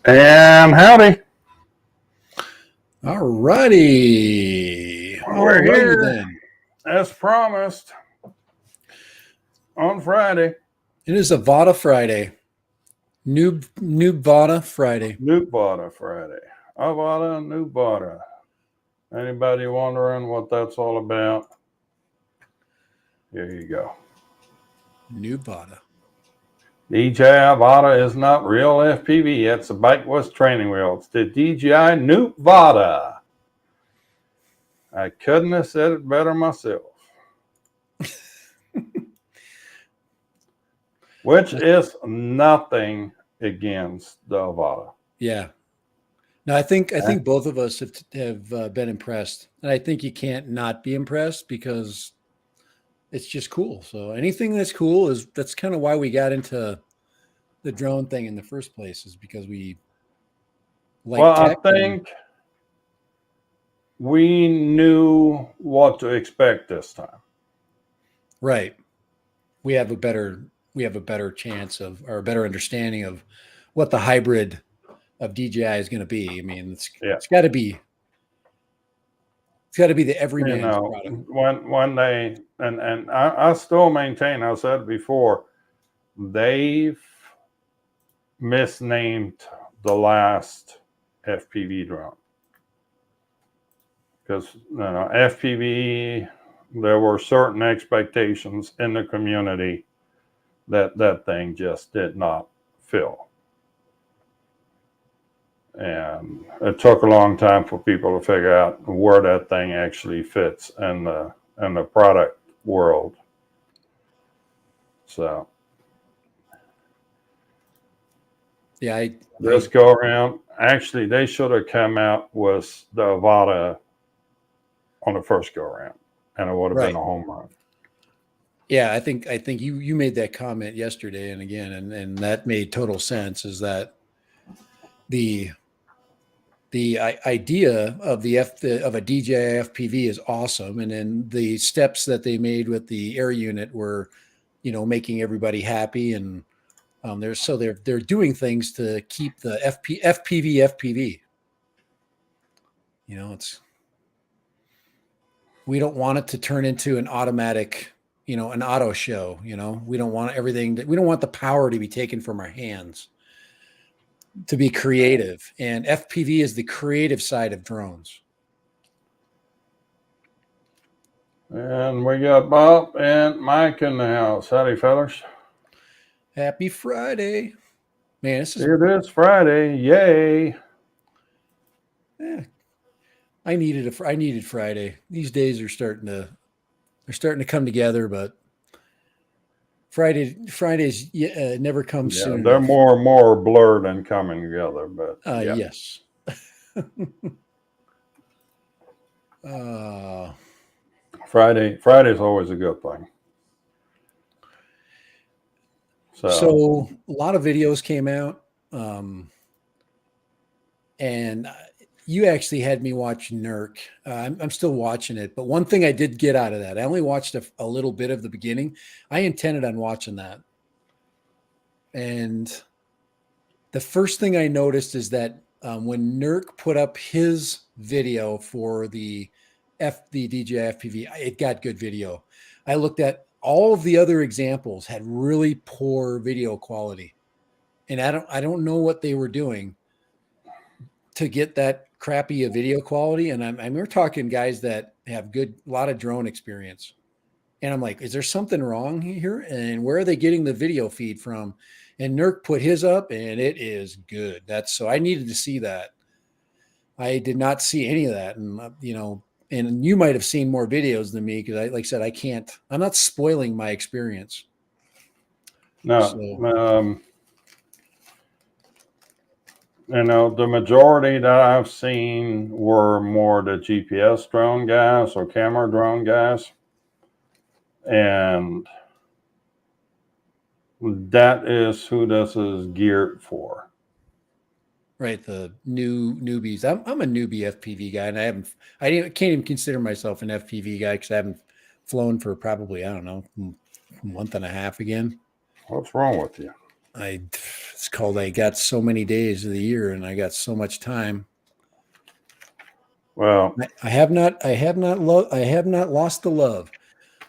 And howdy. All righty. We're here then, as promised, on Friday. It is Avata Friday. Noobvata Friday. Noobvata Friday. Avata and Noobvata. Anybody wondering what that's all about? Here you go. Noobvata. DJI Avata is not real FPV. It's a bike with training wheel. It's the DJI Noobvata. I couldn't have said it better myself. Which is nothing against the Avata. Yeah. No, I think both of us have been impressed, and I think you can't not be impressed because it's just cool. So anything that's cool that's kind of why we got into the drone thing in the first place, is because we like. Well, I think we knew what to expect this time. Right. We have a better chance of, or a better understanding of what the hybrid of DJI is going to be. I mean, it's got to be the everyman's product. When they and I still maintain, I said it before, they've misnamed the last FPV drone. Because FPV, there were certain expectations in the community that thing just did not fill. And it took a long time for people to figure out where that thing actually fits in the product world. So yeah, this go around, actually they should have come out with the Avata on the first go around, and it would have been a home run. Yeah, I think you made that comment yesterday and again, and that made total sense. Is that the idea of of a DJI FPV is awesome, and then the steps that they made with the air unit were, making everybody happy, and they're doing things to keep the FPV. We don't want it to turn into an automatic, an auto show. We don't want we don't want the power to be taken from our hands, to be creative. And FPV is the creative side of drones. And we got Bob and Mike in the house. Howdy, fellas. Happy Friday. Man, it is Friday. Yay. Yeah. I needed Friday. These days are starting to come together, but Fridays never come soon. They're more and more blurred and coming together, but yes. Friday's always a good thing. So a lot of videos came out, and you actually had me watch NERC. I'm still watching it, but one thing I did get out of that, I only watched a little bit of the beginning. I intended on watching that. And the first thing I noticed is that when NERC put up his video for the DJI FPV, it got good video. I looked at all of the other examples had really poor video quality. And I don't know what they were doing to get that crappy a video quality. And we're talking guys that have a lot of drone experience. And I'm like, is there something wrong here? And where are they getting the video feed from? And NERC put his up, and it is good. So I needed to see that. I did not see any of that. And, and you might've seen more videos than me, because like I said, I'm not spoiling my experience. No, the majority that I've seen were more the GPS drone guys or camera drone guys. And that is who this is geared for. Right. The newbies. I'm a newbie FPV guy, and I can't even consider myself an FPV guy because I haven't flown for probably, I don't know, a month and a half again. What's wrong with you? It's It's called I got so many days of the year and I got so much time. Well, I have not lost the love.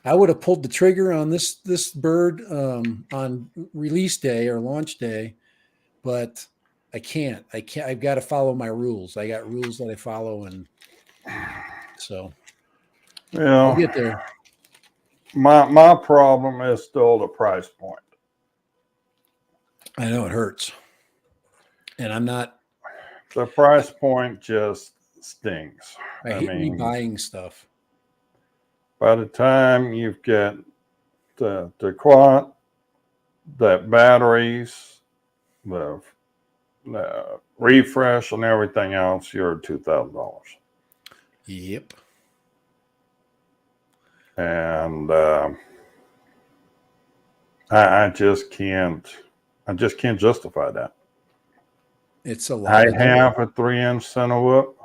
I would have pulled the trigger on this bird on release day or launch day, but I can't. I've got to follow my rules. I got rules that I follow, and so we'll well, get there. my problem is still the price point. I know it hurts, and I'm not. The price point just stings. I I hate mean, rebuying stuff. by the time you've got the quad, the batteries, the refresh, and everything else, you're at $2,000. Yep. And I just can't. I just can't justify that. It's a I lot of dough. have a 3-inch Cinewhoop.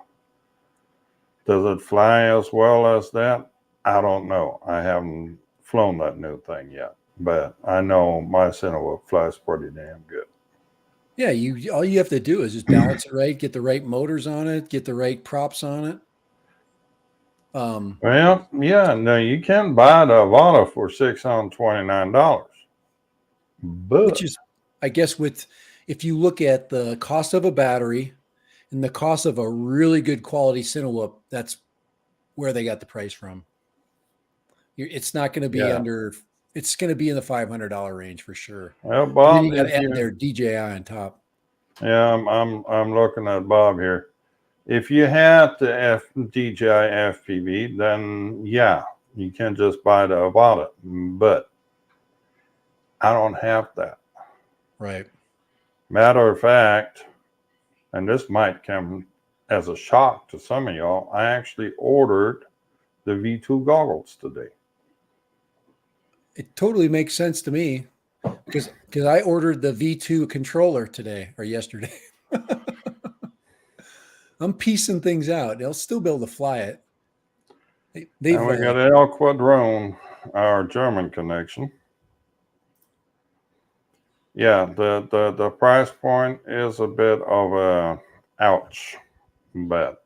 Does it fly as well as that? I don't know. I haven't flown that new thing yet, but I know my Cinewhoop flies pretty damn good. Yeah, all you have to do is just balance it right, get the right motors on it, get the right props on it. Well, yeah, no, you can buy the Avata for $629, Which but is, I guess, if you look at the cost of a battery and the cost of a really good quality Cinewhoop, that's where they got the price from. It's not going to be yeah, under. It's going to be in the $500 range for sure. well, And then Bob, you got to if add you, their DJI on top. yeah, I'm looking at Bob here. If you have the DJI FPV, then yeah, you can just buy the Avata, but I don't have that. Right. Matter of fact, and this might come as a shock to some of y'all, I actually ordered the V2 goggles today. It totally makes sense to me because I ordered the V2 controller today or yesterday. I'm piecing things out. They'll still be able to fly it. And They've we got El Quadrone, our German connection. Yeah, the price point is a bit of a ouch, but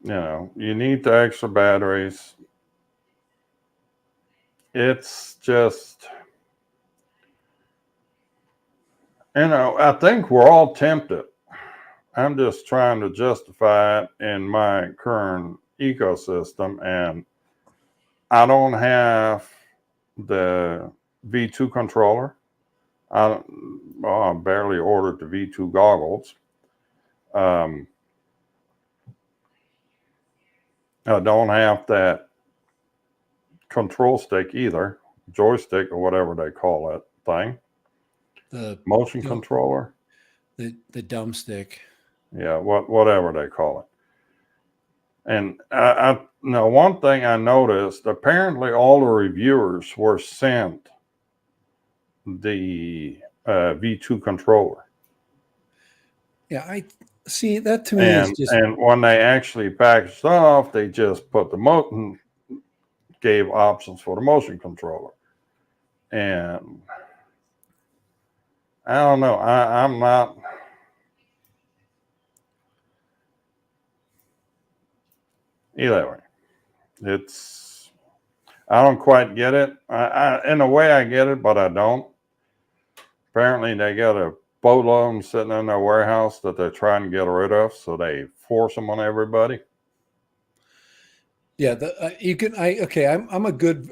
you need the extra batteries. It's just, I think we're all tempted. I'm just trying to justify it in my current ecosystem, and I don't have the V2 controller. I barely ordered the V2 goggles. Um, I don't have that control stick either, joystick or whatever they call that thing, the motion controller. the dumb stick. Yeah, whatever they call it. And I now one thing I noticed, apparently all the reviewers were sent the V2 controller. Yeah, I see that to me is And just and when they actually packaged off, they just put gave options for the motion controller. And I don't know. I'm not. Either way, it's. I don't quite get it. In a way, I get it, but I don't. Apparently, they got a boatload of them sitting in their warehouse that they're trying to get rid of, so they force them on everybody. yeah. You can okay. I'm a good.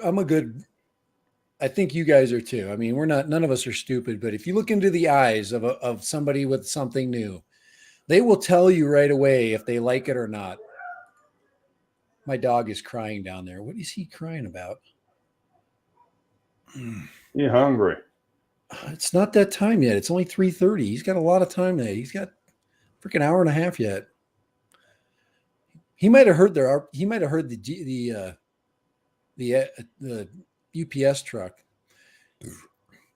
I think you guys are too. I mean, none of us are stupid, but if you look into the eyes of somebody with something new, they will tell you right away if they like it or not. My dog is crying down there. What is he crying about? You hungry? It's not that time yet. It's only 3:30. He's got a lot of time there. He's got freaking hour and a half yet. He might have heard he might have heard the UPS truck.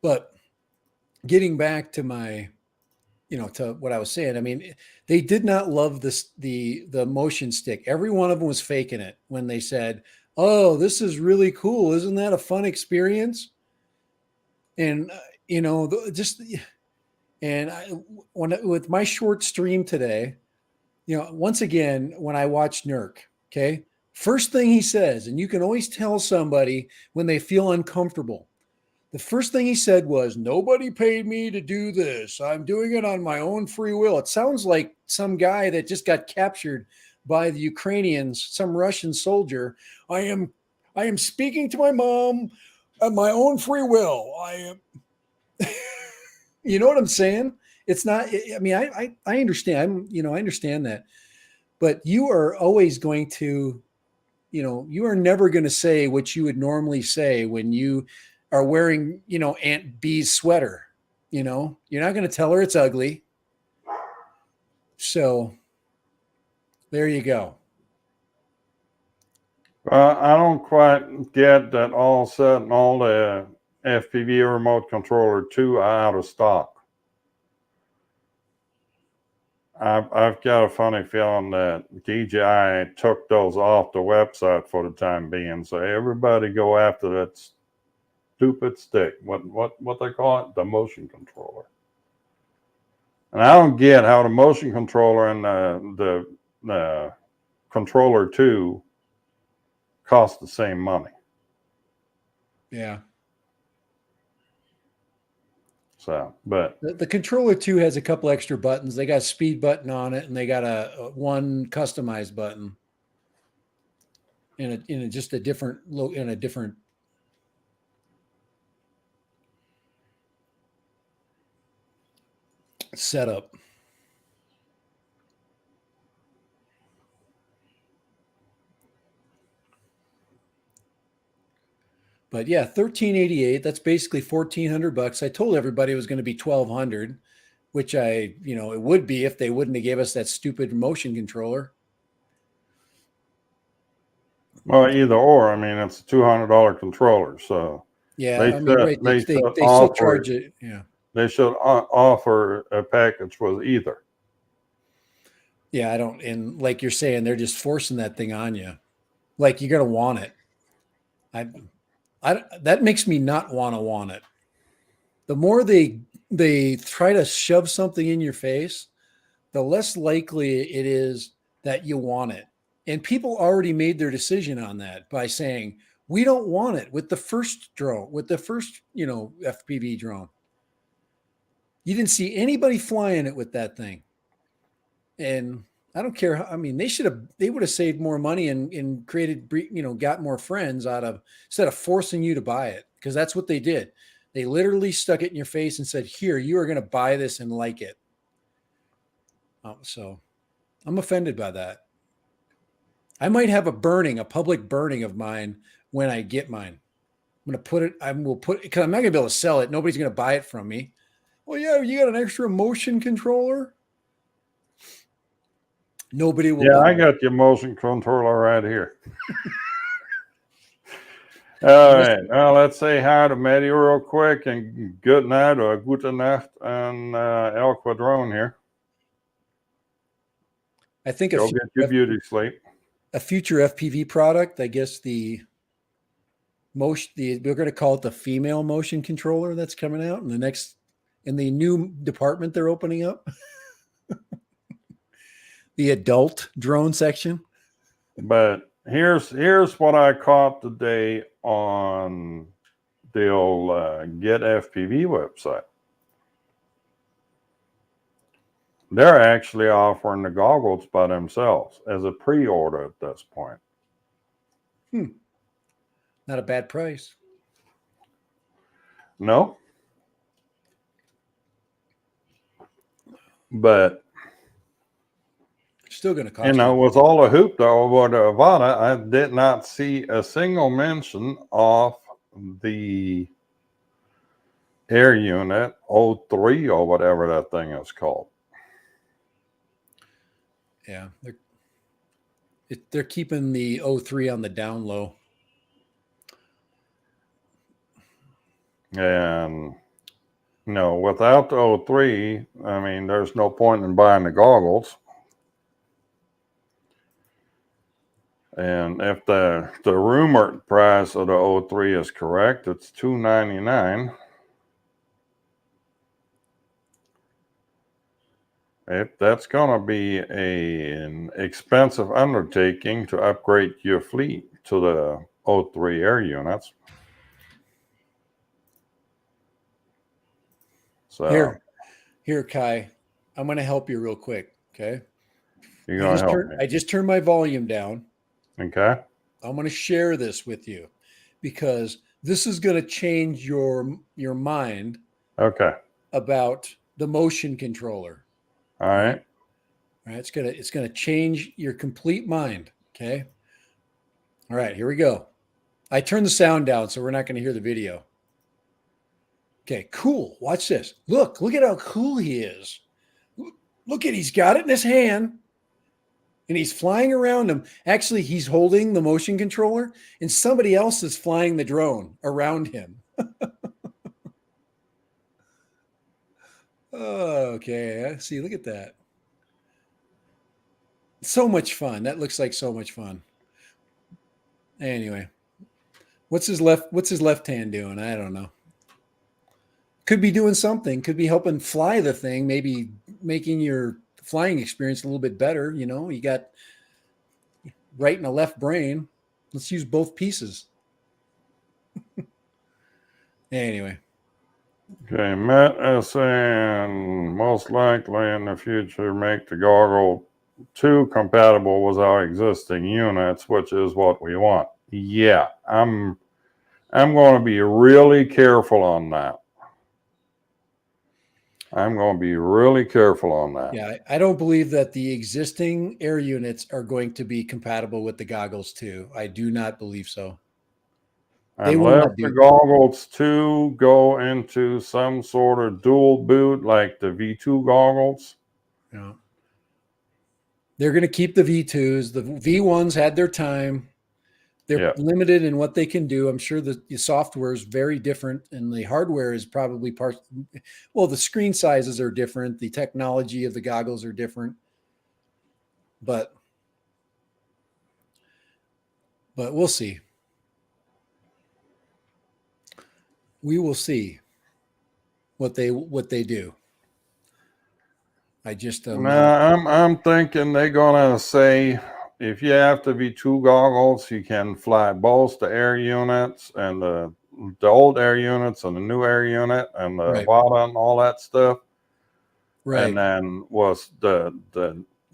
But getting back to to what I was saying, I mean, they did not love the motion stick. Every one of them was faking it when they said, "Oh, this is really cool. Isn't that a fun experience?" And just and with my short stream today, once again, when I watch Nurk, okay, first thing he says, and you can always tell somebody when they feel uncomfortable. The first thing he said was, "Nobody paid me to do this. I'm doing it on my own free will." It sounds like some guy that just got captured by the Ukrainians, some Russian soldier. I am speaking to my mom on my own free will. I am. You know what I'm saying? It's not. I mean, I understand. I understand that, but you are always going to, you are never going to say what you would normally say when you are wearing, Aunt B's sweater. You're not going to tell her it's ugly. So there you go. I don't quite get that all of a sudden all the FPV remote controller 2 are out of stock. I've got a funny feeling that DJI took those off the website for the time being. So everybody go after that stupid stick. What they call it? The motion controller. And I don't get how the motion controller and the controller 2 cost the same money. Yeah. So, but The controller 2 has a couple extra buttons. They got a speed button on it, and they got a one customized button in just a different setup. But yeah, 1388. That's basically $1,400. I told everybody it was going to be 1,200, which it would be if they wouldn't have gave us that stupid motion controller. well, either or. I mean, it's a $200 controller, so Yeah, they I mean, right? they should They still offer charge it. Yeah, they should offer a package with either. yeah. I don't. And like you're saying, they're just forcing that thing on you. Like you're gonna want it. That makes me not want it. The more they try to shove something in your face, the less likely it is that you want it. And people already made their decision on that by saying, we don't want it with the first drone, with the first, FPV drone. You didn't see anybody flying it with that thing. And I don't care. I mean, they would have saved more money and created, got more friends out of, instead of forcing you to buy it, because that's what they did. They literally stuck it in your face and said, here, you are going to buy this and like it. So I'm offended by that. I might have a public burning of mine when I get mine. Because I'm not going to be able to sell it. Nobody's going to buy it from me. Well, yeah, you got an extra motion controller? Nobody will Yeah, buy I it. got your motion controller right here. All right. Well, let's say hi to Maddie real quick and good night or gute Nacht and El Quadrone here. I think Go get your beauty sleep. a future FPV product, I guess we're going to call it the female motion controller that's coming out in the new department they're opening up. The adult drone section. But here's what I caught today on the old Get FPV website. They're actually offering the goggles by themselves as a pre-order at this point. Not a bad price. No, but Still going to cost with all the hoop though over the Avata, I did not see a single mention of the air unit 03 or whatever that thing is called. Yeah, they're keeping the 03 on the down low. And without the 03, I mean, there's no point in buying the goggles. And if the rumored price of the 03 is correct, it's $299. That's going to be an expensive undertaking to upgrade your fleet to the O3 air units. So Here, Kai, I'm going to help you real quick. Okay. you're going to help me. I just turned my volume down. Okay. I'm going to share this with you because this is going to change your mind Okay. about the motion controller. All right. All right. It's gonna change your complete mind. Okay. All right, here we go. I turned the sound down, so we're not going to hear the video. Okay, cool. Watch this. Look at how cool he is. Look at, he's got it in his hand and he's flying around him. Actually, he's holding the motion controller and somebody else is flying the drone around him. Okay, see, look at that. So much fun. That looks like so much fun. Anyway, what's his left hand doing? I don't know. Could be doing something, could be helping fly the thing, maybe making your flying experience a little bit better. You know, you got right and a left brain. Let's use both pieces. Anyway. Okay. Matt is saying most likely in the future make the Goggle 2 compatible with our existing units, which is what we want. Yeah, I'm going to be really careful on that. I'm going to be really careful on that. Yeah, I don't believe that the existing air units are going to be compatible with the goggles too. I do not believe so. They will Unless not the do. goggles 2 go into some sort of dual boot like the V2 goggles. No. They're going to keep the V2s. The V1s had their time. They're limited in what they can do. I'm sure the software is very different and the hardware is probably well, the screen sizes are different. The technology of the goggles are different, but we'll see. We will see what they do. I just I'm thinking they're gonna say if you have to be 2 goggles, you can fly both the air units and the old air units and the new air unit and the right. Avata and all that stuff. Right. And then was the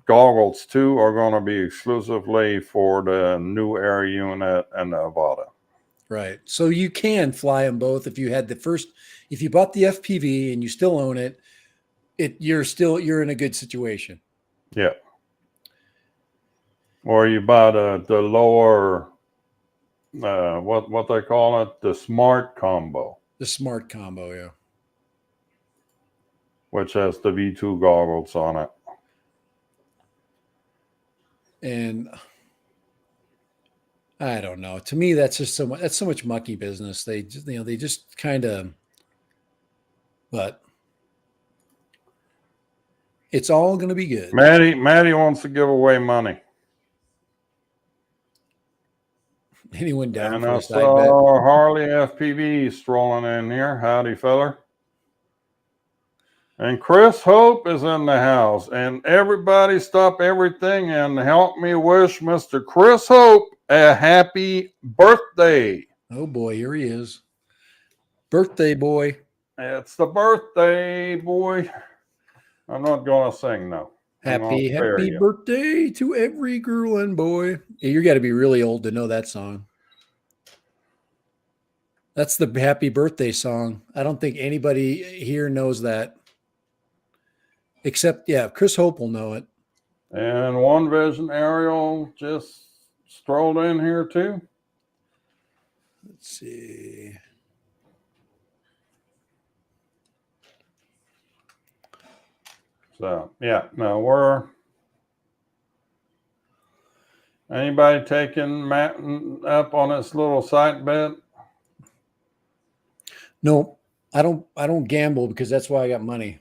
goggles 2 are going to be exclusively for the new air unit and the Avata. Right. So you can fly them both if you had if you bought the FPV and you still own it, you're in a good situation. Yeah. Or you buy the lower what they call it, the smart combo. The smart combo, yeah. Which has the V2 goggles on it. And I don't know. To me, that's just so much mucky business. They just kind of, but it's all going to be good. Maddie wants to give away money. Anyone down And for I a side bet? saw Harley FPV strolling in here. Howdy, feller. And Chris Hope is in the house. And everybody stop everything and help me wish Mr. Chris Hope a happy birthday. Oh boy, here he is. Birthday boy. It's the birthday boy. I'm not going to sing, no. Happy birthday to every girl and boy. Yeah, you got to be really old to know that song. That's the happy birthday song. I don't think anybody here knows that. Except, yeah, Chris Hope will know it. And One Vision Ariel just strolled in here too. Let's see. So, yeah, no, we're... Anybody taking Matt up on this little site bet? No, I don't gamble because that's why I got money.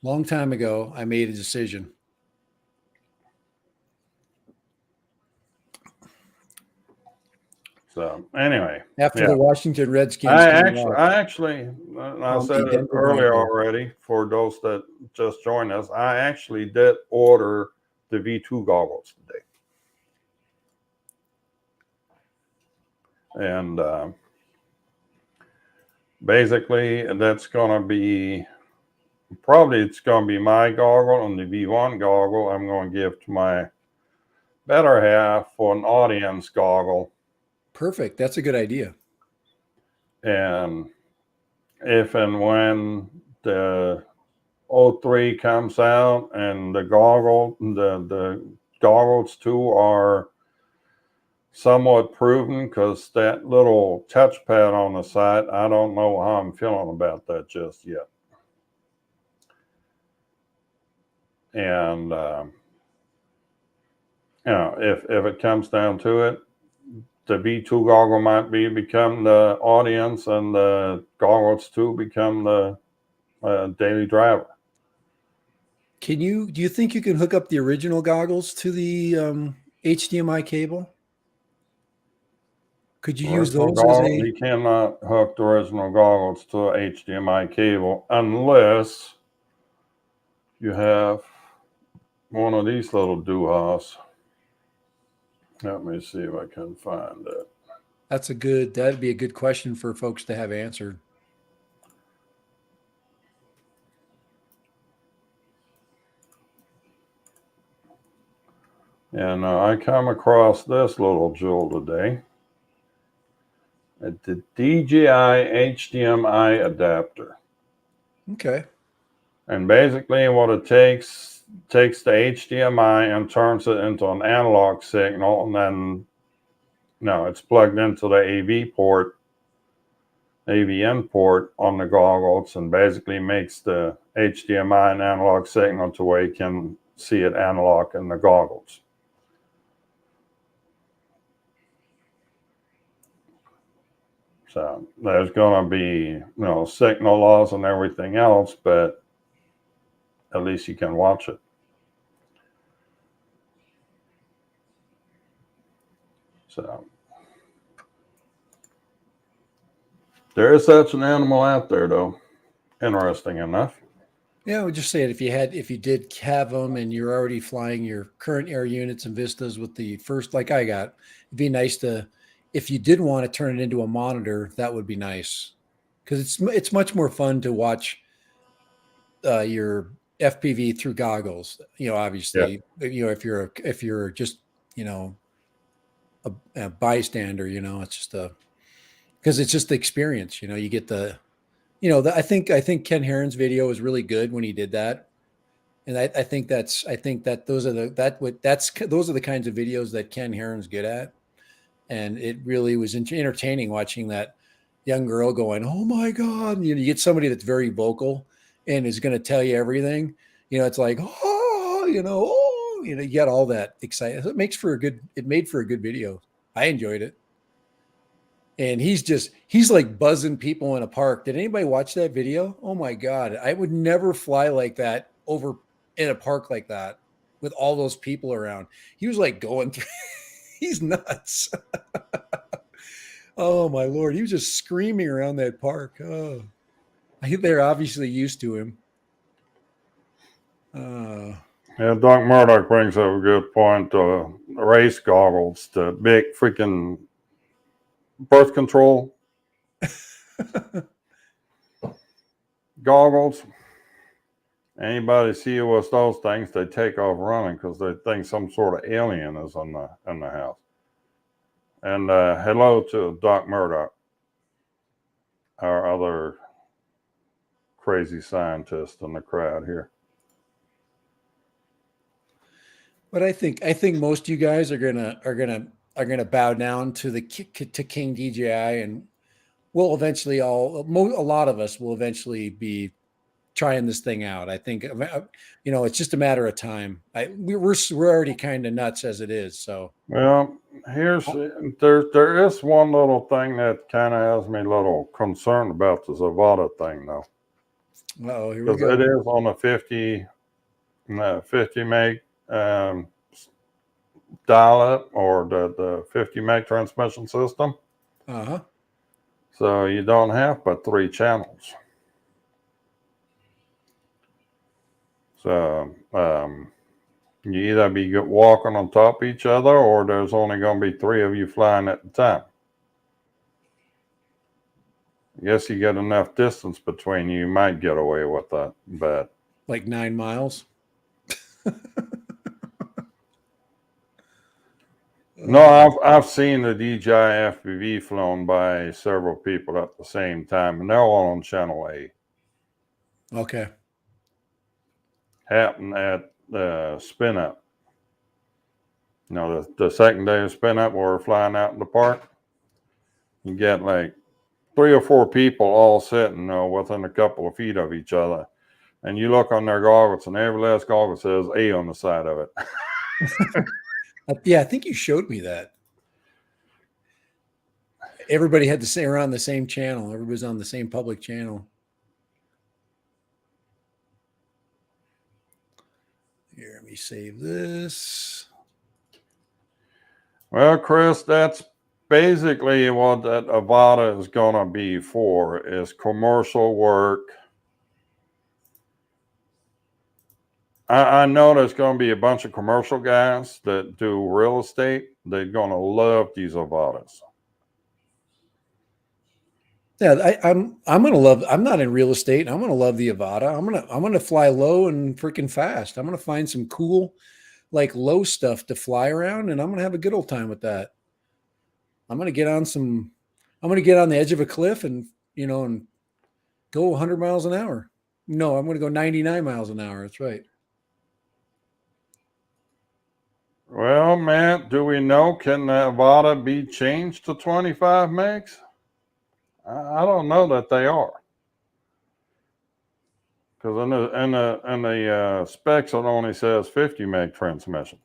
Long time ago, I made a decision. So anyway, After yeah, the Washington Redskins came out, I actually, I said the it Denver earlier Broncos. already for those that just joined us. I actually did order the V2 goggles today, and basically that's going to be probably it's going to be my goggle, and the V1 goggle I'm going to give to my better half for an audience goggle. Perfect. That's a good idea. And if and when the O3 comes out and the goggles too are somewhat proven, because that little touchpad on the side, I don't know how I'm feeling about that just yet. And if it comes down to it, the V2 goggle might become the audience, and the goggles 2 become the daily driver. Do you think you can hook up the original goggles to the HDMI cable? Could you use those as a? You cannot hook the original goggles to a HDMI cable unless you have one of these little doohas. Let me see if I can find it. That'd be a good question for folks to have answered. And I come across this little jewel today. The DJI HDMI adapter. Okay. And basically what it takes the HDMI and turns it into an analog signal, and then it's plugged into the AVN port on the goggles, and basically makes the HDMI an analog signal to where you can see it analog in the goggles. So there's going to be, signal loss and everything else, but at least you can watch it. So there is such an animal out there, though. Interesting enough. Yeah, I would just say it if you did have them and you're already flying your current air units and vistas with the first, like I got, it'd be nice to, if you did want to turn it into a monitor, that would be nice, because it's much more fun to watch your FPV through goggles. Yeah. Obviously, if you're just a bystander, it's just because it's just the experience. You get I think Ken Heron's video was really good when he did that. And I think those are those are the kinds of videos that Ken Heron's good at. And it really was entertaining watching that young girl going, "Oh my God." And, you get somebody that's very vocal and is going to tell you everything. It's like, you get all that excitement. It made for a good video. I enjoyed it. And he's like buzzing people in a park. Did anybody watch that video? Oh my God. I would never fly like that over in a park like that with all those people around. He was like going through, he's nuts. Oh my Lord. He was just screaming around that park. Oh, I think they're obviously used to him. Yeah, Doc Murdoch brings up a good point. Race goggles, the big freaking birth control goggles. Anybody see you with those things, they take off running because they think some sort of alien is in the house. And hello to Doc Murdoch, our other crazy scientist in the crowd here. But I think most of you guys are gonna bow down to to King DJI, and we'll eventually a lot of us will eventually be trying this thing out. I think it's just a matter of time. We're already kind of nuts as it is. So Well, there is one little thing that kind of has me a little concerned about the Avata thing, though. here we Because go. it is on a 50 meg dial up, or the 50 meg transmission system. Uh-huh. So you don't have but 3 channels. So you either be walking on top of each other, or there's only going to be 3 of you flying at the time. I guess you get enough distance between you, you might get away with that, but Like 9 miles. no, I've seen the DJI FPV flown by several people at the same time, and they're all on channel A. Okay. Happened at the spin up. You know, the second day of spin up, we're flying out in the park. You get like 3 or 4 people all sitting within a couple of feet of each other, and you look on their goggles, and every last goggle says A on the side of it. Yeah, I think you showed me that. Everybody had to say around the same channel. Everybody's on the same public channel. Here, let me save this. Well, Chris, that's basically what that Avata is going to be for, is commercial work. I know there's going to be a bunch of commercial guys that do real estate. They're going to love these Avatas. Yeah, I'm gonna love. I'm not in real estate. I'm gonna love the Avata. I'm gonna fly low and freaking fast. I'm gonna find some cool, like low stuff to fly around, and I'm gonna have a good old time with that. I'm gonna get on some. I'm gonna get on the edge of a cliff and and go 100 miles an hour. No, I'm gonna go 99 miles an hour. That's right. Well, Matt, do we know, can the Avata be changed to 25 megs? I don't know that they are. Because in the specs, it only says 50 meg transmission.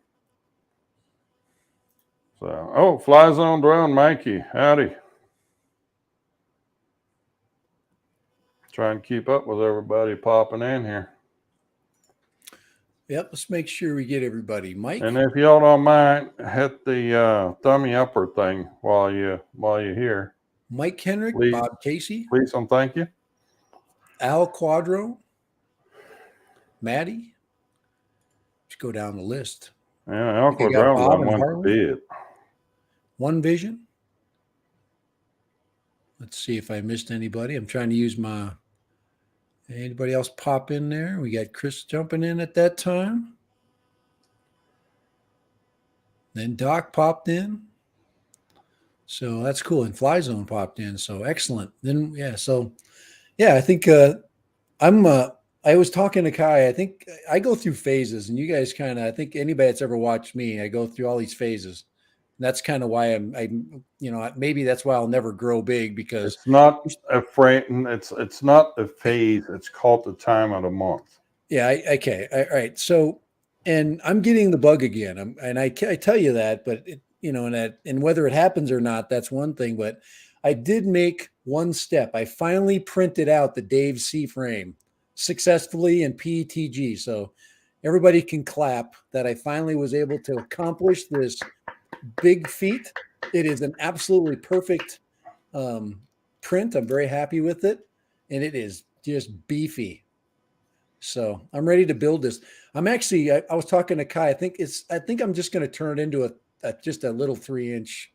So, Fly Zone Drone, Mikey, howdy. Trying to keep up with everybody popping in here. Yep. Let's make sure we get everybody. Mike. And if y'all don't mind, hit the thummy upper thing while you're here. Mike Henrik, Please, Bob Casey, please and thank you. Al Quadro, Maddie. Let's go down the list. Yeah, Al You got Quadrone, Bob I and went to Harley. bed. One Vision. Let's see if I missed anybody. I'm trying to use my. Anybody else pop in there? We got Chris jumping in at that time. Then Doc popped in. So that's cool. And Fly Zone popped in. So excellent. Then I think I was talking to Kai. I think I go through phases, and you guys I think anybody that's ever watched me, I go through all these phases. And that's kind of why maybe that's why I'll never grow big, because It's not a frame. It's not a phase. It's called the time of the month. yeah. Okay. All right. So, and I'm getting the bug again. I tell you that, but and whether it happens or not, that's one thing. But I did make one step. I finally printed out the Dave C frame successfully in PETG. So everybody can clap that I finally was able to accomplish this big feat. It is an absolutely perfect print. I'm very happy with it, and it is just beefy. So I'm ready to build this. I'm actually. I was talking to Kai. I think I'm just going to turn it into just a little 3-inch,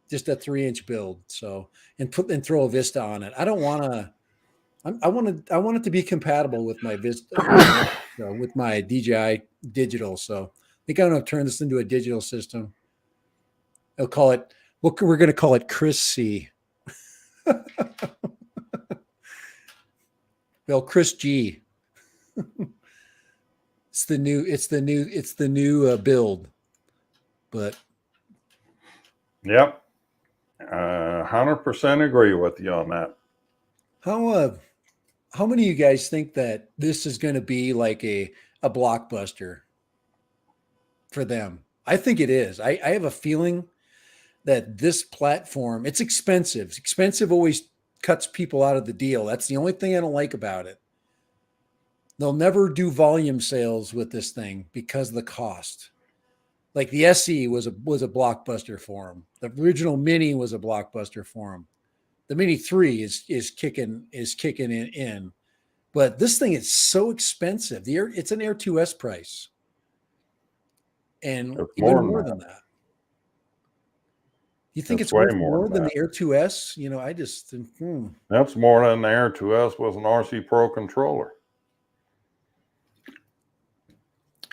just a 3-inch build. So and throw a Vista on it. I don't want to. I want it to be compatible with my Vista, with my DJI digital. So I think I'm going to turn this into a digital system. I'll call it. We're going to call it Chris C. Well, Chris G. It's the new build. But Yep, 100% agree with you on that. How many of you guys think that this is going to be like a blockbuster for them? I think it is. I have a feeling that this platform, it's expensive. Expensive always cuts people out of the deal. That's the only thing I don't like about it. They'll never do volume sales with this thing because of the cost. Like the SE was a blockbuster for him. The original Mini was a blockbuster for him. The Mini 3 is kicking in. But this thing is so expensive. It's an Air 2S price, and It's even more than more that. than that. You think It's it's way worth more more than than that. the Air 2S? I just That's more than the Air 2S was an RC Pro controller.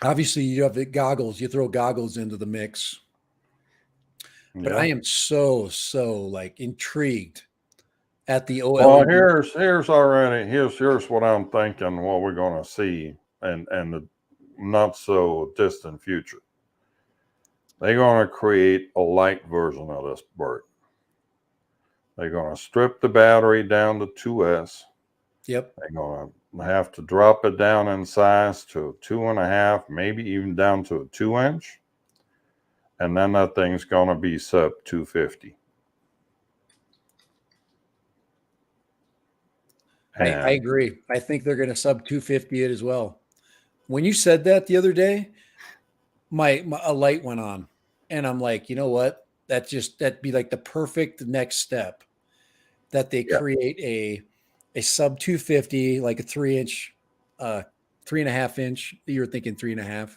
Obviously, you have the goggles. You throw goggles into the mix. But Yeah. I am so like intrigued at the Well, OLED. here's what I'm thinking. What we're going to see, and the not so distant future. They're going to create a light version of this bird. They're going to strip the battery down to 2S. Yep. They're going to have to drop it down in size to 2.5, maybe even down to a 2-inch. And then that thing's going to be sub 250. I And agree. I think they're going to sub 250 it as well. When you said that the other day, my a light went on, and I'm like, you know what? That'd be like the perfect next step, that they yeah, create a sub 250, like a 3-inch, 3.5 inch. You're thinking 3.5.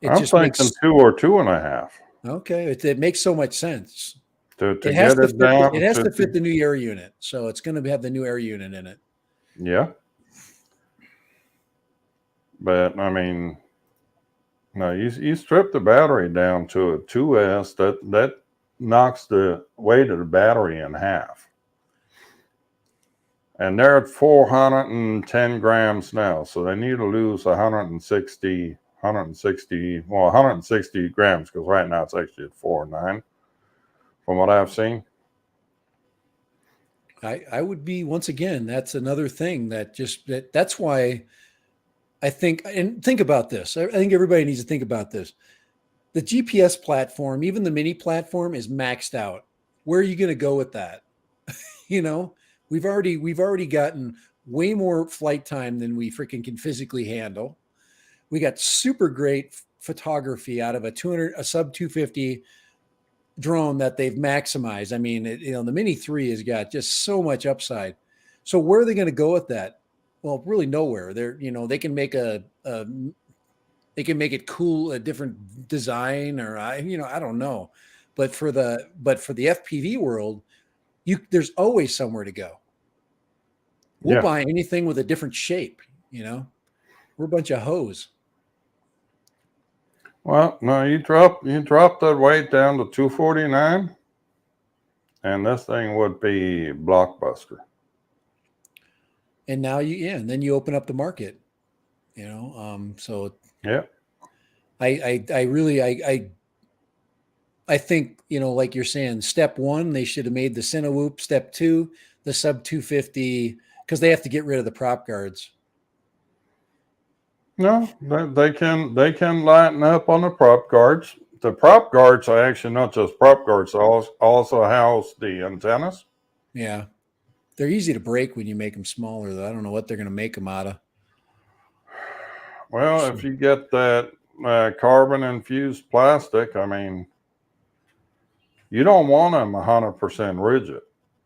It I'm just thinking makes 2 or 2.5 okay. It makes so much sense. to It has get to it fit. It down has to, to fit the new air unit, so it's going to have the new air unit in it. yeah. But I mean, no, you strip the battery down to a 2S, that knocks the weight of the battery in half. And they're at 410 grams now, so they need to lose 160 grams, because right now it's actually at 409 from what I've seen. I would be, once again. That's another thing that's why I think, and think about this. I think everybody needs to think about this. The GPS platform, even the mini platform, is maxed out. Where are you going to go with that? You know, we've already gotten way more flight time than we freaking can physically handle. We got super great photography out of a sub 250 drone that they've maximized. I mean, the Mini 3 has got just so much upside. So where are they going to go with that? Well, really nowhere. They can make they can make it cool, a different design, or I don't know. But for the FPV world, there's always somewhere to go. We'll Yeah. buy anything with a different shape. We're a bunch of hoes. Well, no, you drop that weight down to 249, and this thing would be blockbuster. And now and then you open up the market. So Yeah. I really I think, like you're saying, step one, they should have made the Cinewhoop. Step two, the sub 250, because they have to get rid of the prop guards. No, they can lighten up on the prop guards. The prop guards are actually not just prop guards; they also house the antennas. Yeah. They're easy to break when you make them smaller, though. I don't know what they're going to make them out of. Well, So, if you get that carbon infused plastic, I mean, you don't want them 100% rigid.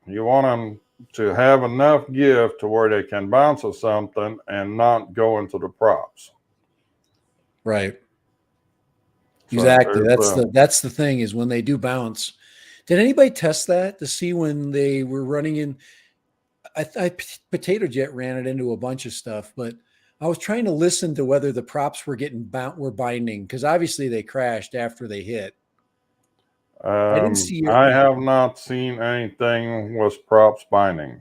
You want them to have enough give to where they can bounce or something and not go into the props. right. So Exactly. there's That's the thing, is when they do bounce. Did anybody test that to see when they were running in? Potato Jet ran it into a bunch of stuff, but I was trying to listen to whether the props were binding, because obviously they crashed after they hit. I didn't see it. I have not seen anything with props binding.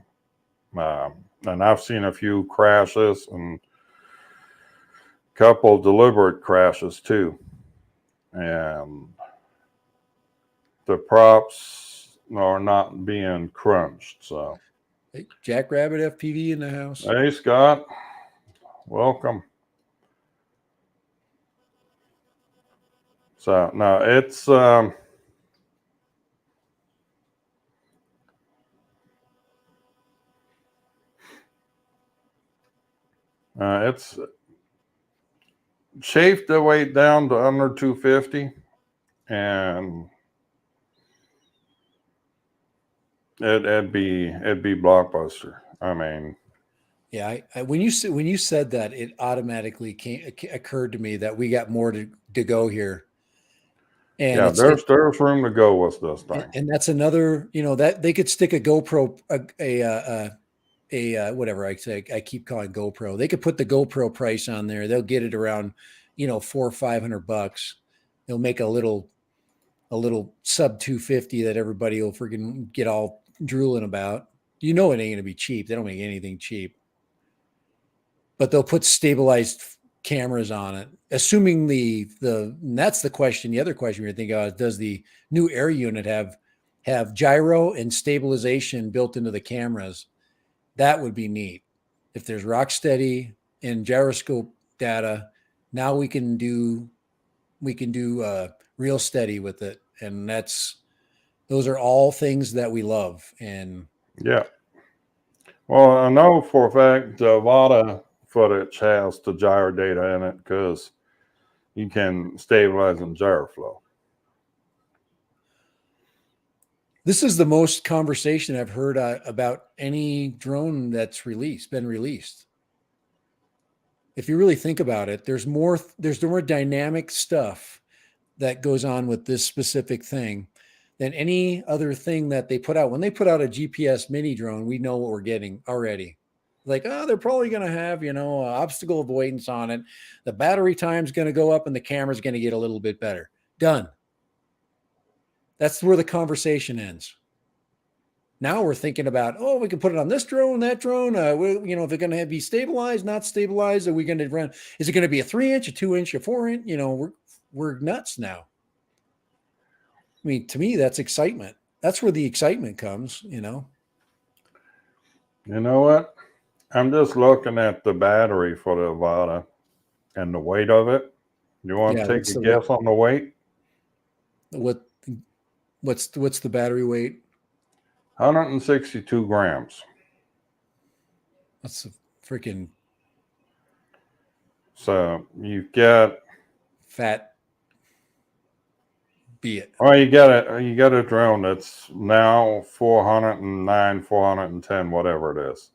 And I've seen a few crashes and a couple deliberate crashes too. And the props are not being crunched. So, Hey, Jackrabbit FPV in the house. hey, Scott, welcome. So, no, it's chafe the weight down to under 250, and it'd be blockbuster. I mean, Yeah, when you said that, it automatically occurred to me that we got more to go here, and yeah, there's room to go with this thing. and that's another, that they could stick a GoPro, whatever I say, I keep calling GoPro. They could put the GoPro price on there. They'll get it around, $400 or $500. They'll make a little sub 250 that everybody will freaking get all drooling about. It ain't going to be cheap. They don't make anything cheap, but they'll put stabilized cameras on it, assuming and that's the question. The other question you're thinking about, does the new air unit have gyro and stabilization built into the cameras? That would be neat. If there's rock steady and gyroscope data, now we can do real steady with it, and those are all things that we love. And Yeah. Well, I know for a fact the Avata footage has the gyro data in it because you can stabilize and gyro flow. this is the most conversation I've heard about any drone that's been released. If you really think about it, there's more dynamic stuff that goes on with this specific thing than any other thing that they put out. When they put out a GPS mini drone, we know what we're getting already. Like, they're probably going to have, obstacle avoidance on it. The battery time's going to go up and the camera's going to get a little bit better. Done. That's where the conversation ends. Now we're thinking about, we can put it on this drone, that drone. If they're going to be stabilized, not stabilized, are we going to run? Is it going to be a 3-inch, a 2-inch, a 4-inch? We're nuts now. I mean, to me, that's excitement. That's where the excitement comes. You know what? I'm just looking at the battery for the Avata and the weight of it. You want to take a guess on the weight? What's the battery weight? 162 grams. That's a freaking. So you've got fat. Be it. Well, you got a drone that's now 409, 410, whatever it is.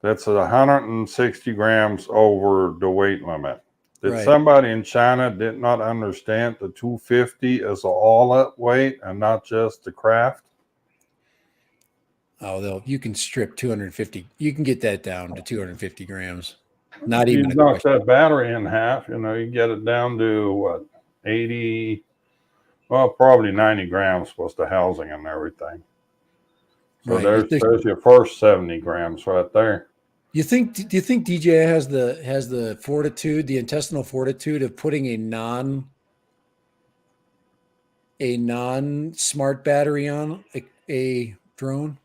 That's 160 grams over the weight limit. Did somebody in China did not understand the 250 is all up weight and not just the craft? Oh, you can strip 250. You can get that down to 250 grams. Not even. You knock that battery in half. You get it down to what, 80? Well, probably 90 grams was the housing and everything. So there's your first 70 grams right there. Do you think DJI has the fortitude, the intestinal fortitude of putting a non-smart battery on a drone?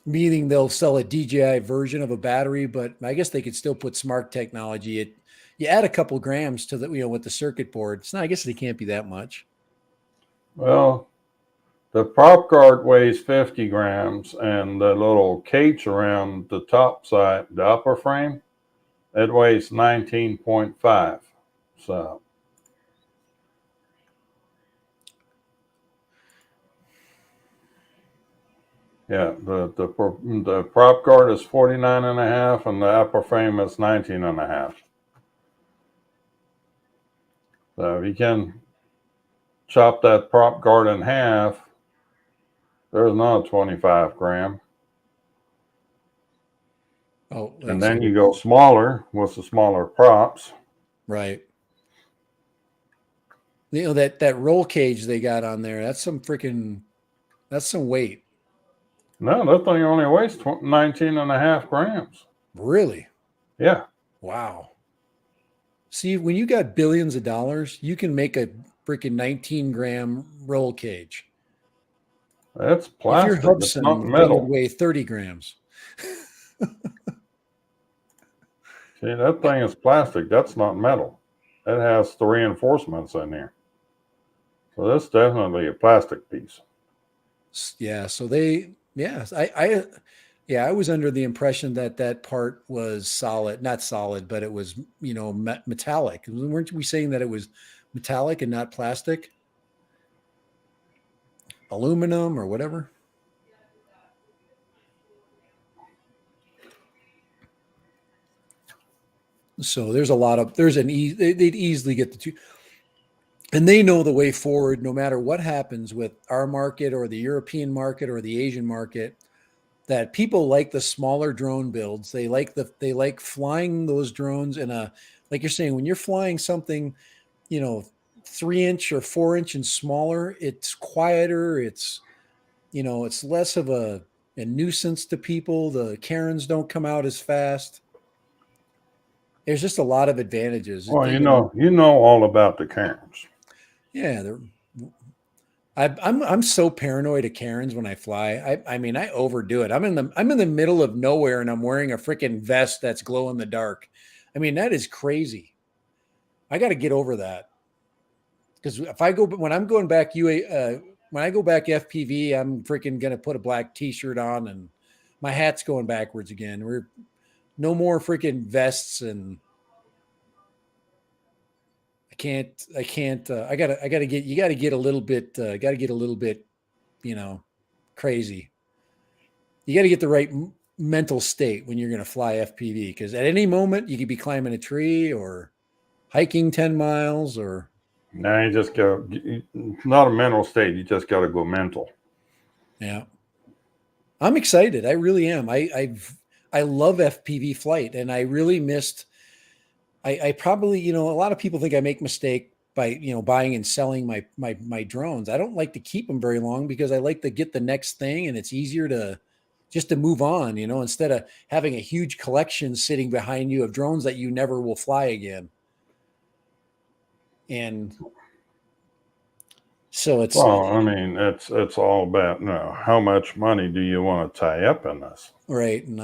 Meaning they'll sell a DJI version of a battery, but I guess they could still put smart technology. You add a couple grams to with the circuit board. I guess it can't be that much. Well, the prop guard weighs 50 grams, and the little cage around the top side, the upper frame, it weighs 19.5. So, yeah, the prop guard is 49 and a half, and the upper frame is 19 and a half. So if you can chop that prop guard in half, there's another 25 gram. Oh, and then you go smaller with the smaller props. Right. That roll cage they got on there, that's some weight. No, that thing only weighs 19 and a half grams. Really? Yeah. Wow. See, when you got billions of dollars, you can make a freaking 19-gram roll cage. That's plastic. If you're Hudson, it's not metal. It would weigh 30 grams. See, that thing is plastic. That's not metal. It has the reinforcements in here. So that's definitely a plastic piece. Yeah. So Yeah, I was under the impression that that part was solid, not solid, but it was, metallic. Weren't we saying that it was metallic and not plastic, aluminum or whatever? So they'd easily get the two, and they know the way forward. No matter what happens with our market or the European market or the Asian market, that people like the smaller drone builds. They like flying those drones in a, like you're saying, when you're flying something, you know 3 inch or 4 inch and smaller, it's quieter, it's less of a nuisance to people, the Karens don't come out as fast. There's just a lot of advantages. Well, you know all about the Karens. Yeah, I'm so paranoid of Karens when I fly. I mean, I overdo it. I'm in the middle of nowhere and I'm wearing a freaking vest that's glow in the dark. I mean, that is crazy. I got to get over that. Because if I go when I'm going back when I go back FPV, I'm freaking gonna put a black T-shirt on and my hat's going backwards again. We're no more freaking vests, and I can't. I gotta get you. Got to get a little bit. Got to get a little bit. You know, crazy. You got to get the right mental state when you're going to fly FPV, because at any moment you could be climbing a tree or hiking 10 miles or Now you just go. It's not a mental state. You just got to go mental. yeah. I'm excited. I really am. I love FPV flight, and I really missed. I probably, a lot of people think I make mistake by buying and selling my drones. I don't like to keep them very long because I like to get the next thing, and it's easier to just to move on. Instead of having a huge collection sitting behind you of drones that you never will fly again. And so it's Well, I mean, it's all about how much money do you want to tie up in this? right, and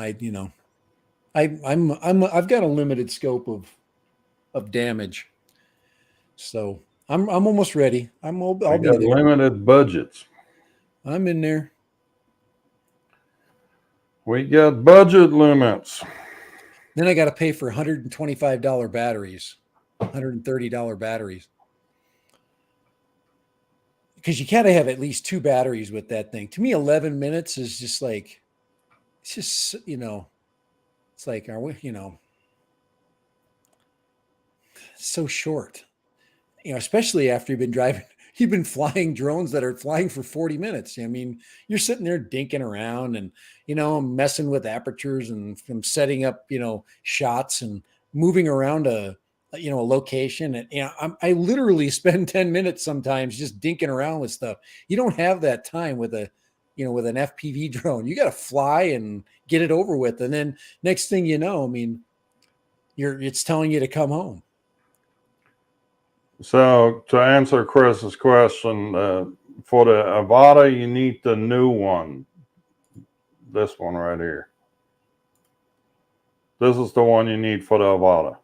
I've got a limited scope of damage. So I'm almost ready. We I'll be got there. limited budgets. I'm in there. We got budget limits. Then I got to pay for $125 batteries, $130 batteries. Because you gotta have at least two batteries with that thing. To me, 11 minutes is just like it's just it's like are we so short. Especially after you've been driving, you've been flying drones that are flying for 40 minutes. I mean, you're sitting there dinking around and, messing with apertures and from setting up, shots and moving around a location. And, I literally spend 10 minutes sometimes just dinking around with stuff. You don't have that time with with an FPV drone. You got to fly and get it over with. And then next thing you know, I mean, it's telling you to come home. So to answer Chris's question, for the Avata, you need the new one. This one right here. This is the one you need for the Avata.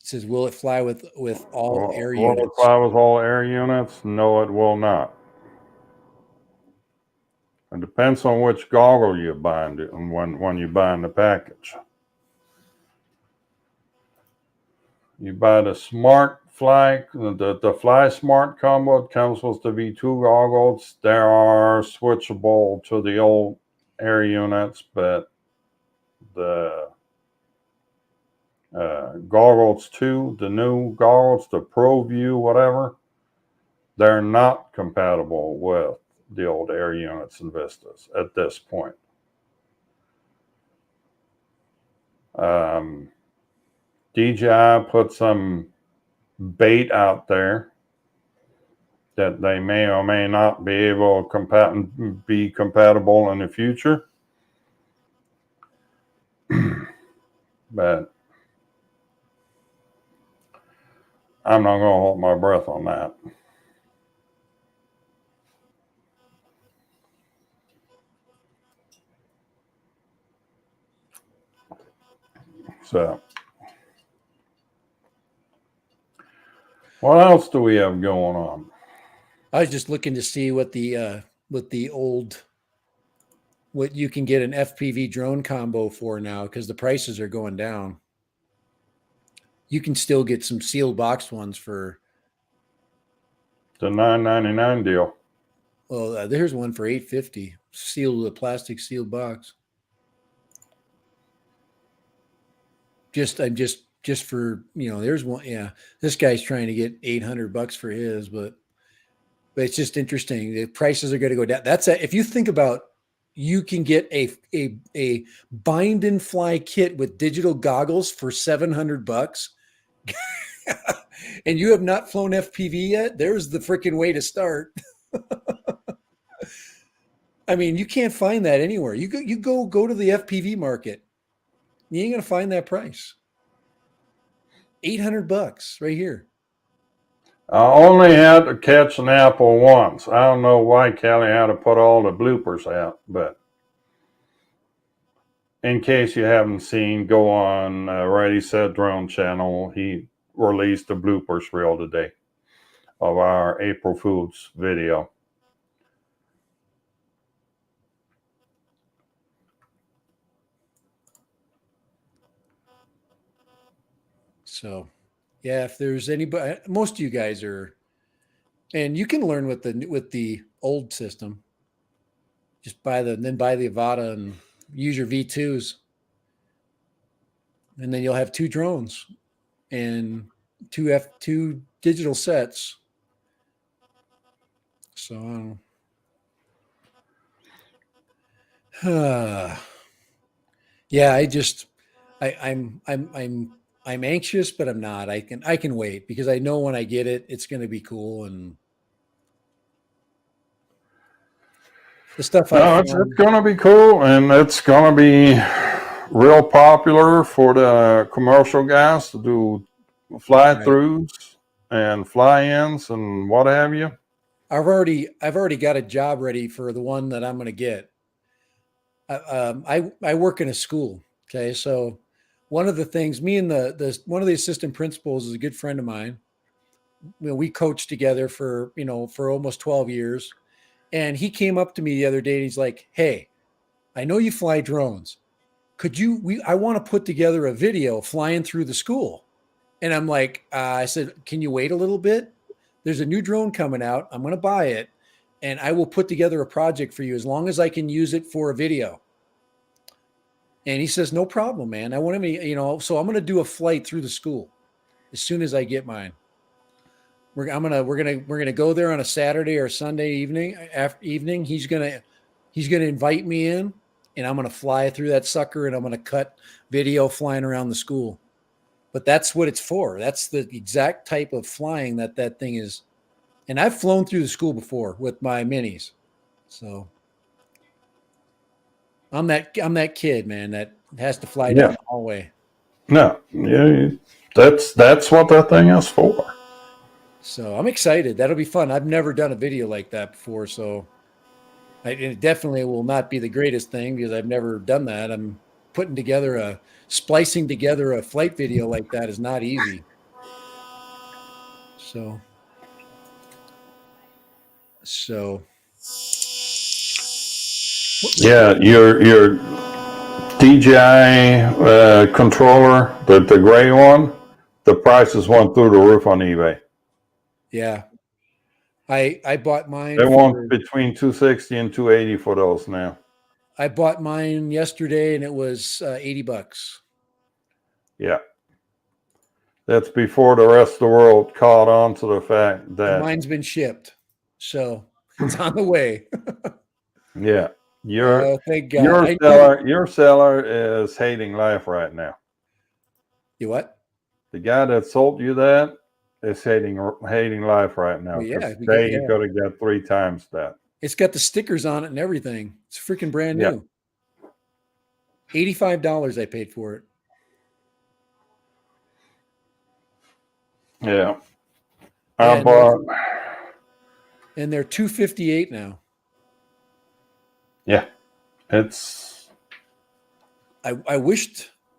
It says, will it fly with all air Will it units? fly with all air units? No, it will not. It depends on which goggle you buy and when you buy in the package. You buy the Smart Fly, the Fly Smart combo. It comes with the V2 goggles. They are switchable to the old air units, but the goggles 2, the new goggles, the Pro View, whatever, they're not compatible with the old air units and Vistas at this point. DJI put some bait out there that they may or may not be able to be compatible in the future. But I'm not going to hold my breath on that. So, what else do we have going on? I was just looking to see what you can get an FPV drone combo for now because the prices are going down. You can still get some sealed box ones for The $9.99 deal. well, there's one for $850, sealed with a plastic sealed box. Just for there's one. Yeah, this guy's trying to get $800 for his, but it's just interesting. The prices are going to go down. If you think about, you can get a bind and fly kit with digital goggles for $700, and you have not flown FPV yet. There's the freaking way to start. I mean, you can't find that anywhere. You go to the FPV market. You ain't gonna find that price. $800 right here. I only had to catch an apple once. I don't know why Kelly had to put all the bloopers out, but in case you haven't seen, go on Righty Said Drone channel. He released a bloopers reel today of our April Fools video. So, yeah, if there's anybody, most of you guys are, and you can learn with the old system. Just buy the Avata and use your V2s, and then you'll have two drones and two digital sets. So, yeah, I'm anxious, but I'm not. I can wait because I know when I get it, it's going to be cool. And the stuff No, it's going to be cool, and it's going to be real popular for the commercial guys to do fly-throughs and fly-ins and what have you. I've already got a job ready for the one that I'm going to get. I work in a school. Okay, so one of the things, me and one of the assistant principals is a good friend of mine. We coached together for almost 12 years, and he came up to me the other day and he's like, "Hey, I know you fly drones. I want to put together a video flying through the school." And I'm like, I said, "Can you wait a little bit? There's a new drone coming out. I'm going to buy it, and I will put together a project for you as long as I can use it for a video." And he says, "No problem, man. I want to so I'm going to do a flight through the school as soon as I get mine. We're gonna go there on a Saturday or Sunday evening. He's gonna invite me in, and I'm gonna fly through that sucker, and I'm gonna cut video flying around the school. But that's what it's for. That's the exact type of flying that thing is. And I've flown through the school before with my minis, so I'm that kid, man, that has to fly down the hallway. No, yeah, that's what that thing is for. So I'm excited. That'll be fun. I've never done a video like that before, so it definitely will not be the greatest thing because I've never done that. I'm splicing together a flight video like that is not easy. So yeah, your DJI controller, the gray one, the prices went through the roof on eBay. Yeah, I bought mine. They want between $260 and $280 for those now. I bought mine yesterday, and it was $80. Yeah, that's before the rest of the world caught on to the fact that mine's been shipped, so it's on the way. Yeah, thank God. Your seller is hating life right now. You what? The guy that sold you that is hating life right now. Well, yeah, you could have got 3 times that. It's got the stickers on it and everything. It's freaking brand new. $85 I paid for it. Yeah. I bought. And they're $258 now. Yeah. It's. I wished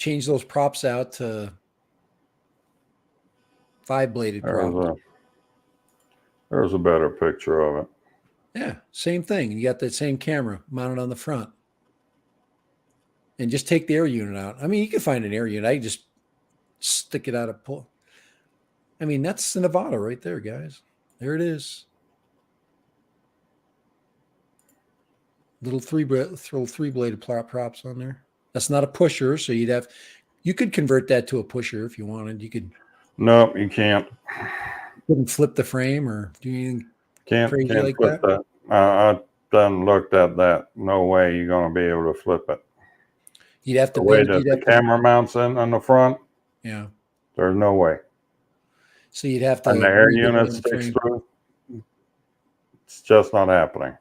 change those props out to 5-bladed props. There's a better picture of it. Yeah, same thing. You got that same camera mounted on the front. And just take the air unit out. I mean, you can find an air unit. I just stick it out of pull. I mean, that's the Nevada right there, guys. There it is. Little three-bladed props on there. That's not a pusher, so you could convert that to a pusher if you wanted. You could. Nope, you can't. Couldn't flip the frame or do anything crazy like flip that. I done looked at that. No way you're going to be able to flip it. You'd have to the way build. that the camera mounts in on the front. Yeah. There's no way. So you'd have to. And the air unit sticks through. It's just not happening.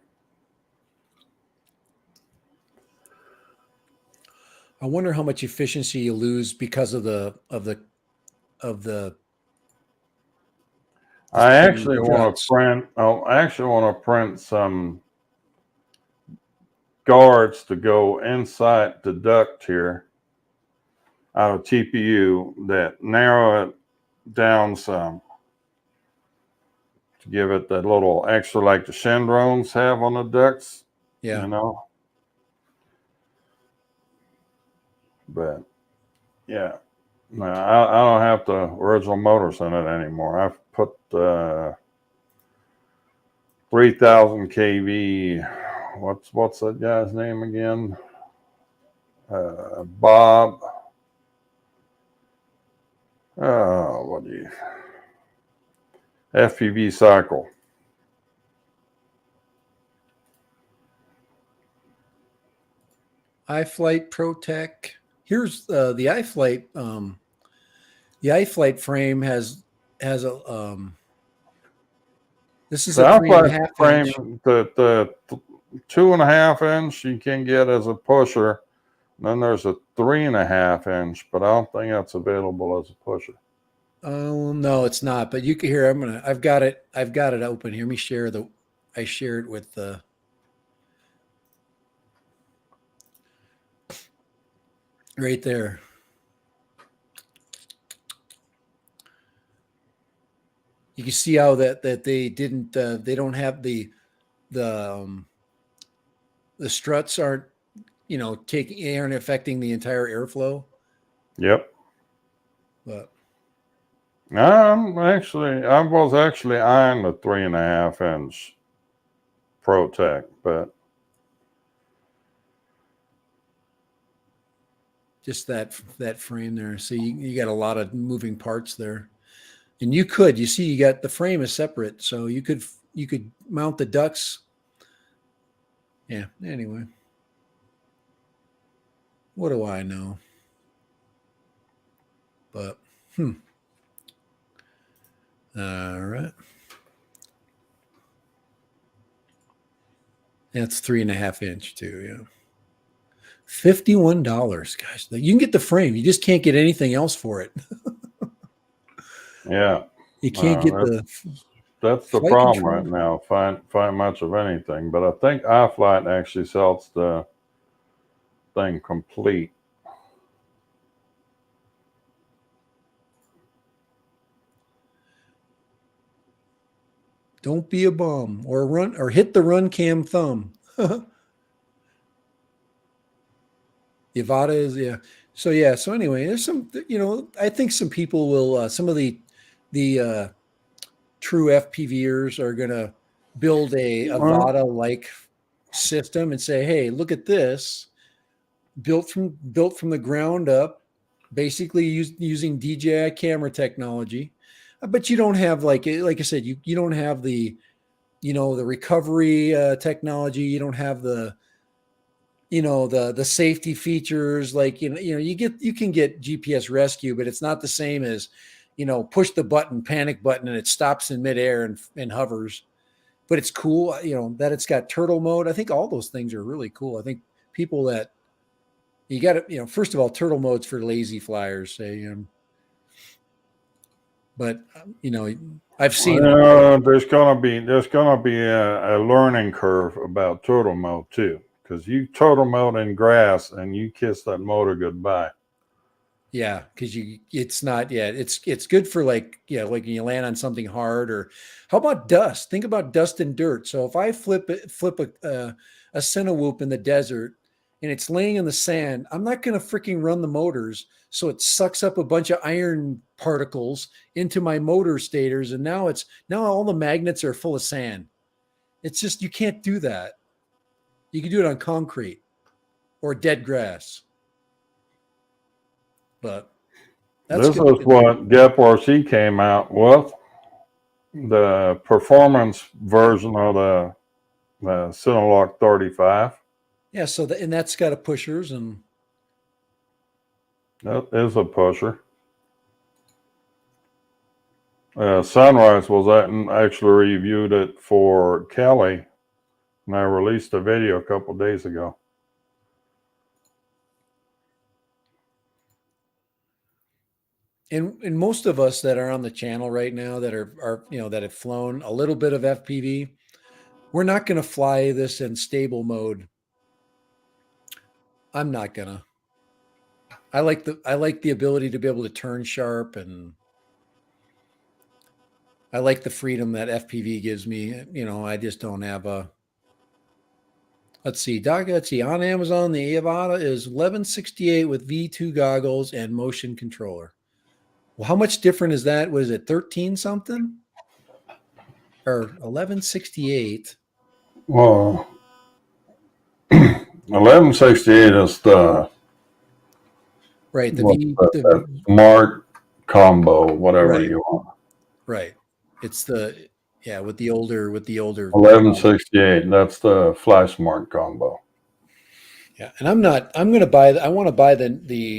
I wonder how much efficiency you lose because of the. I actually want to print some guards to go inside the duct here out of TPU that narrow it down some to give it that little extra like the Chandrones have on the ducts. Yeah. You know. But yeah. No, I don't have the original motors in it anymore. I've put 3,000 kV. What's that guy's name again? Bob. What do you? FPV cycle. iFlight ProTech. Here's the iFlight. The iFlight frame has a. This is the a 3.5 frame. inch. The 2.5 inch you can get as a pusher. Then there's a 3.5 inch, but I don't think that's available as a pusher. Oh no, it's not. But you can hear. I've got it open here. Let me share I share it with the. Right there. You can see how that they didn't. They don't have the struts aren't aren't affecting the entire airflow. Yep. But I was actually eyeing the 3.5 inch ProTech, but just that frame there. So you got a lot of moving parts there, and you see you got the frame is separate, so you could mount the ducts. Yeah. Anyway, what do I know? But all right. That's 3.5 inch too. Yeah. $51, guys. You can get the frame. You just can't get anything else for it. Yeah. You can't get that's the problem right now. Find much of anything. But I think iFlight actually sells the thing complete. Don't be a bum or hit the run cam thumb. The Avata is, yeah. So yeah. So anyway, there's some, I think some people will, some of the true FPVers are going to build a Avata like system and say, hey, look at this, built from the ground up, basically using DJI camera technology. But you don't have like I said, you don't have the, the recovery technology. You don't have the, the safety features. Like, you can get GPS rescue, but it's not the same as, push the panic button, and it stops in midair and hovers. But it's cool, that it's got turtle mode. I think all those things are really cool. I think people that you got to, first of all, turtle mode's for lazy flyers, say, but I've seen there's gonna be a learning curve about turtle mode too, because you turtle mode in grass and you kiss that motor goodbye. Yeah, because it's not, yeah, it's good for like, yeah, like when you land on something hard, or how about dust? Think about dust and dirt. So if I flip a Cinewhoop in the desert and it's laying in the sand, I'm not going to freaking run the motors, so it sucks up a bunch of iron particles into my motor stators, and now all the magnets are full of sand. It's just, you can't do that. You can do it on concrete or dead grass, but that's This going to is be what GEP-RC came out with, the performance version of the Cinelock 35. yeah. So and that's got a pushers and That is a pusher. Sunrise was actually reviewed it for Kelly, and I released a video a couple days ago. and most of us that are on the channel right now that are that have flown a little bit of FPV, we're not going to fly this in stable mode. I'm not gonna. I like the ability to be able to turn sharp, and I like the freedom that FPV gives me. I just don't have a. Let's see, Doc. Let's see. On Amazon, the Avata is 1168 with V2 goggles and motion controller. Well, how much different is that? Was it 13 something or 1168? Well, 1168 is Right. that smart combo, whatever Right. you want. Right. It's the, yeah, with the older 1168, that's the Flash Smart combo. yeah. And I'm going to I want to buy the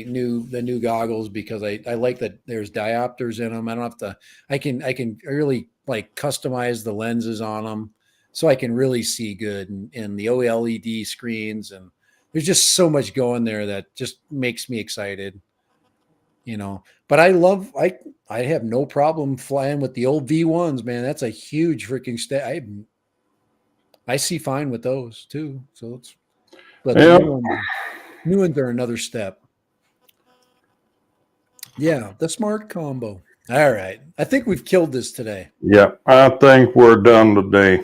new goggles because I like that there's diopters in them. I don't have to, I can really like customize the lenses on them so I can really see good, and the OLED screens, and there's just so much going there that just makes me excited. But I have no problem flying with the old V1s, man. That's a huge freaking step. I see fine with those too. But the Yeah, new ones are another step. Yeah, the smart combo. All right. I think we've killed this today. yeah. I think we're done today.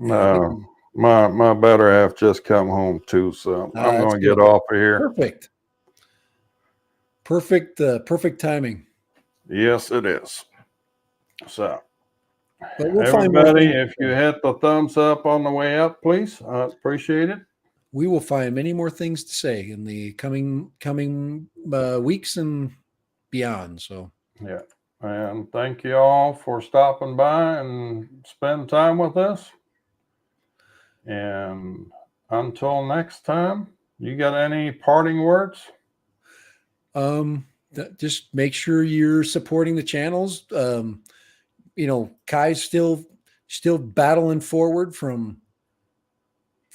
Yeah, I think My better half just come home too, so I'm that's going to get good. off of here. Perfect. Perfect timing. Yes, it is. So, But we'll find more everybody, things. if you hit the thumbs up on the way up, please, I appreciate it. We will find many more things to say in the coming weeks and beyond. So Yeah. And thank you all for stopping by and spend time with us. And until next time, you got any parting words? just make sure you're supporting the channels. Kai's still battling forward from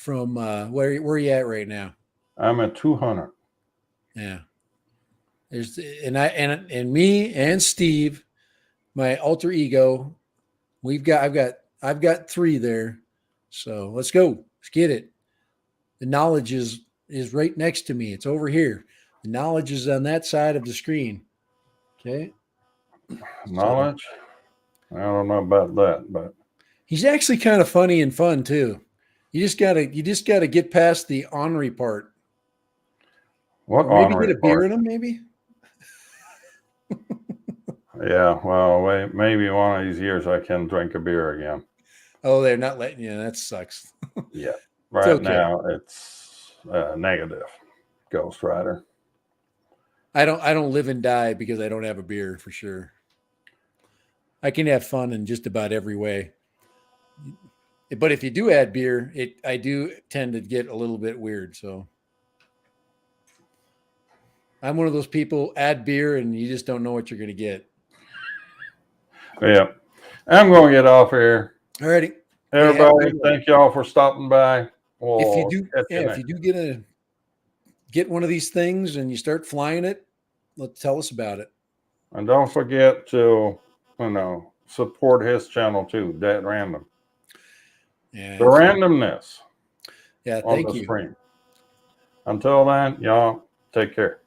where are you at right now? I'm at 200. Yeah. There's and me and Steve, my alter ego, I've got 3 there. So let's go. Let's get it. The knowledge is right next to me. It's over here. The knowledge is on that side of the screen. Okay. So Knowledge? I don't know about that, but he's actually kind of funny and fun too. You just gotta get past the ornery part. what Or maybe get honorary a beer part? in them, maybe. Yeah, well, wait, maybe one of these years I can drink a beer again. Oh, they're not letting you. That sucks. Yeah. It's Right okay. now, it's negative. Ghost Rider. I don't live and die because I don't have a beer for sure. I can have fun in just about every way. But if you do add beer, I do tend to get a little bit weird. So I'm one of those people, add beer and you just don't know what you're going to get. Yeah. I'm going to get off here. All righty. Hey, have a Everybody, good one. thank y'all for stopping by. If you We'll do, catch yeah, you if next. you do get one of these things and you start flying it, tell us about it. And don't forget to, support his channel too, That Random. Yeah, The absolutely. randomness Yeah, on thank the you. screen. Until then, y'all take care.